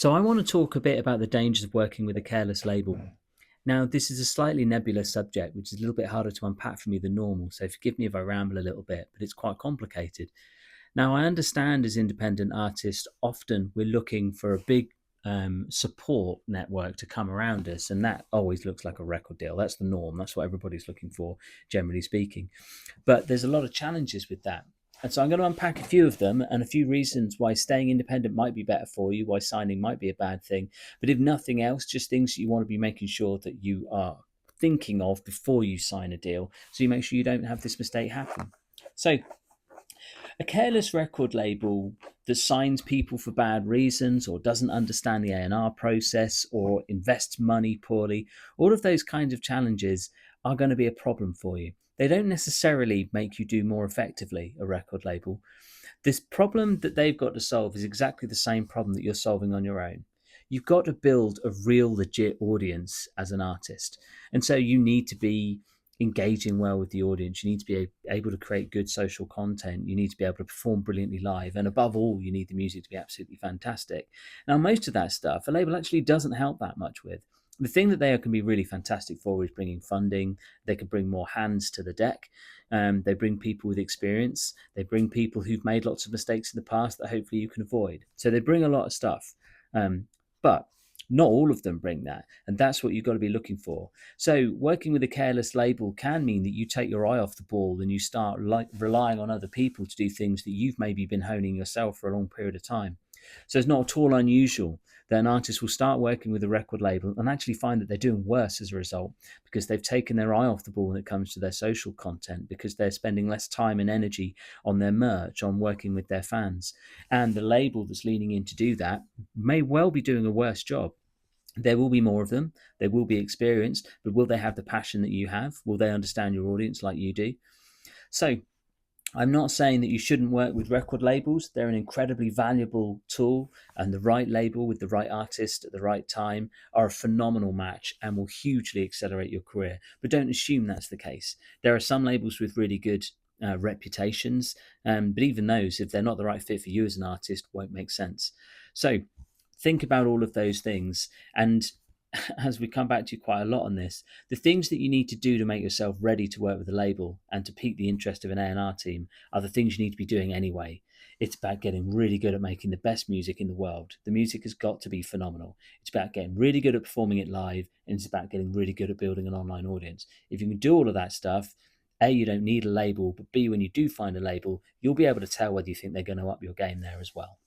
So I want to talk a bit about the dangers of working with a careless label. Now, this is a slightly nebulous subject, which is a little bit harder to unpack for me than normal, so forgive me if I ramble a little bit, but it's quite complicated. Now, I understand as independent artists, often we're looking for a big support network to come around us, and that always looks like a record deal. That's the norm. That's what everybody's looking for, generally speaking. But there's a lot of challenges with that. And so I'm going to unpack a few of them and a few reasons why staying independent might be better for you, why signing might be a bad thing. But if nothing else, just things that you want to be making sure that you are thinking of before you sign a deal, so you make sure you don't have this mistake happen. So a careless record label that signs people for bad reasons or doesn't understand the A&R process or invests money poorly, all of those kinds of challenges are going to be a problem for you. They don't necessarily make you do more effectively, a record label. This problem that they've got to solve is exactly the same problem that you're solving on your own. You've got to build a real, legit audience as an artist. And so you need to be engaging well with the audience. You need to be able to create good social content. You need to be able to perform brilliantly live. And above all, you need the music to be absolutely fantastic. Now, most of that stuff, a label actually doesn't help that much with. The thing that they can be really fantastic for is bringing funding. They can bring more hands to the deck. They bring people with experience. They bring people who've made lots of mistakes in the past that hopefully you can avoid. So they bring a lot of stuff. But not all of them bring that. And that's what you've got to be looking for. So working with a careless label can mean that you take your eye off the ball and you start relying on other people to do things that you've maybe been honing yourself for a long period of time. So it's not at all unusual that an artist will start working with a record label and actually find that they're doing worse as a result because they've taken their eye off the ball when it comes to their social content, because they're spending less time and energy on their merch, on working with their fans. And the label that's leaning in to do that may well be doing a worse job. There will be more of them. They will be experienced, but will they have the passion that you have? Will they understand your audience like you do? So I'm not saying that you shouldn't work with record labels. They're an incredibly valuable tool, and the right label with the right artist at the right time are a phenomenal match and will hugely accelerate your career. But don't assume that's the case. There are some labels with really good reputations, but even those, if they're not the right fit for you as an artist, won't make sense. So think about all of those things. And as we come back to quite a lot on this, the things that you need to do to make yourself ready to work with a label and to pique the interest of an A&R team are the things you need to be doing anyway. It's about getting really good at making the best music in the world. The music has got to be phenomenal. It's about getting really good at performing it live, and it's about getting really good at building an online audience. If you can do all of that stuff, A, you don't need a label, but B, when you do find a label, you'll be able to tell whether you think they're going to up your game there as well.